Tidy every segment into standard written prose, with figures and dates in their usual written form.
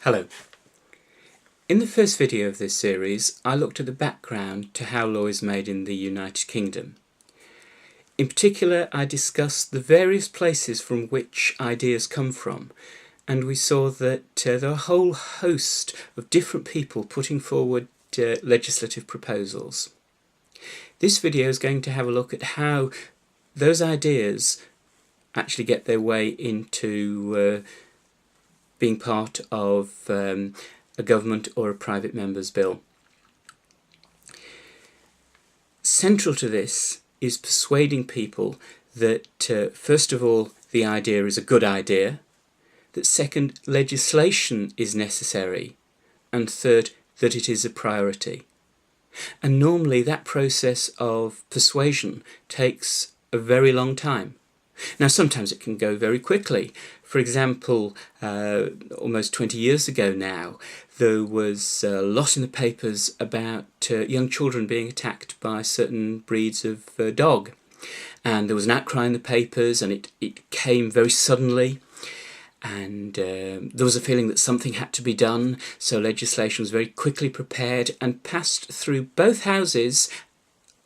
Hello. In the first video of this series, I looked at the background to how law is made in the United Kingdom. In particular, I discussed the various places from which ideas come from, and we saw that there are a whole host of different people putting forward legislative proposals. This video is going to have a look at how those ideas actually get their way into being part of a government or a private member's bill. Central to this is persuading people that first of all the idea is a good idea, that second legislation is necessary, and third that it is a priority. And normally that process of persuasion takes a very long time. Now sometimes it can go very quickly. For example, almost 20 years ago now, there was a lot in the papers about young children being attacked by certain breeds of dog. And there was an outcry in the papers, and it came very suddenly. And there was a feeling that something had to be done, so legislation was very quickly prepared and passed through both houses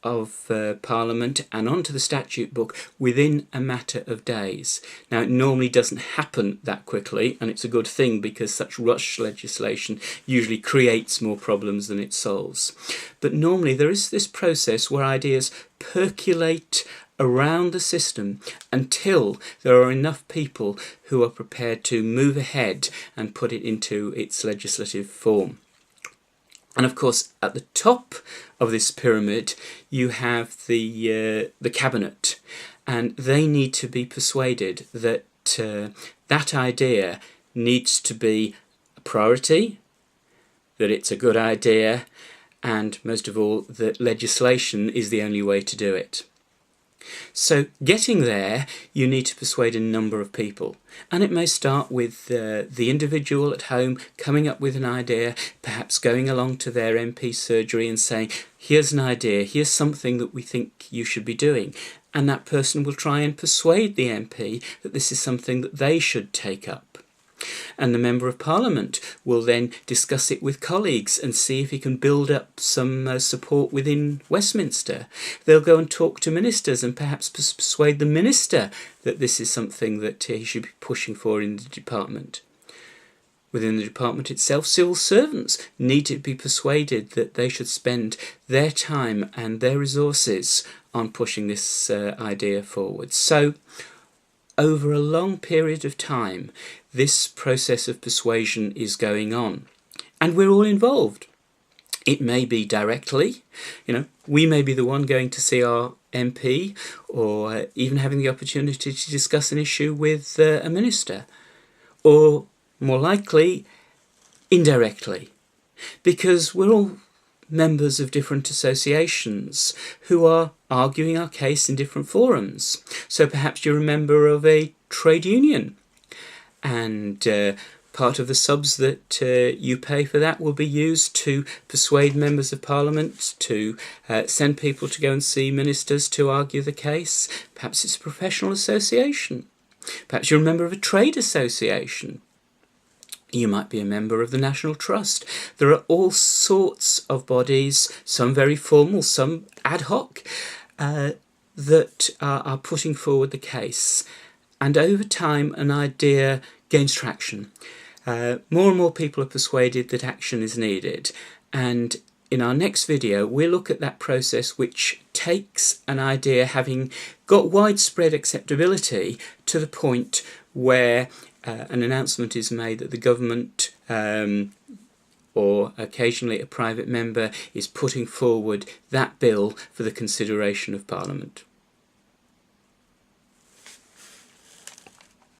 of Parliament and onto the statute book within a matter of days. Now it normally doesn't happen that quickly, and it's a good thing because such rush legislation usually creates more problems than it solves. But normally there is this process where ideas percolate around the system until there are enough people who are prepared to move ahead and put it into its legislative form. And of course, at the top of this pyramid, you have the cabinet, and they need to be persuaded that that idea needs to be a priority, that it's a good idea, and most of all, that legislation is the only way to do it. So getting there, you need to persuade a number of people, and it may start with the individual at home coming up with an idea, perhaps going along to their MP surgery and saying, here's an idea, here's something that we think you should be doing, and that person will try and persuade the MP that this is something that they should take up. And the Member of Parliament will then discuss it with colleagues and see if he can build up some support within Washminster. They'll go and talk to ministers and perhaps persuade the minister that this is something that he should be pushing for in the department. Within the department itself, civil servants need to be persuaded that they should spend their time and their resources on pushing this idea forward. So, over a long period of time, this process of persuasion is going on, and we're all involved. It may be directly, we may be the one going to see our MP, or even having the opportunity to discuss an issue with a minister, or more likely, indirectly, because we're all members of different associations who are arguing our case in different forums. So perhaps you're a member of a trade union, and part of the subs that you pay for that will be used to persuade members of Parliament to send people to go and see ministers to argue the case. Perhaps it's a professional association. Perhaps you're a member of a trade association. You might be a member of the National Trust. There are all sorts of bodies, some very formal, some ad hoc, that are putting forward the case. And over time, an idea gains traction. More and more people are persuaded that action is needed. And in our next video, we'll look at that process which takes an idea having got widespread acceptability to the point where an announcement is made that the government or occasionally a private member is putting forward that bill for the consideration of Parliament.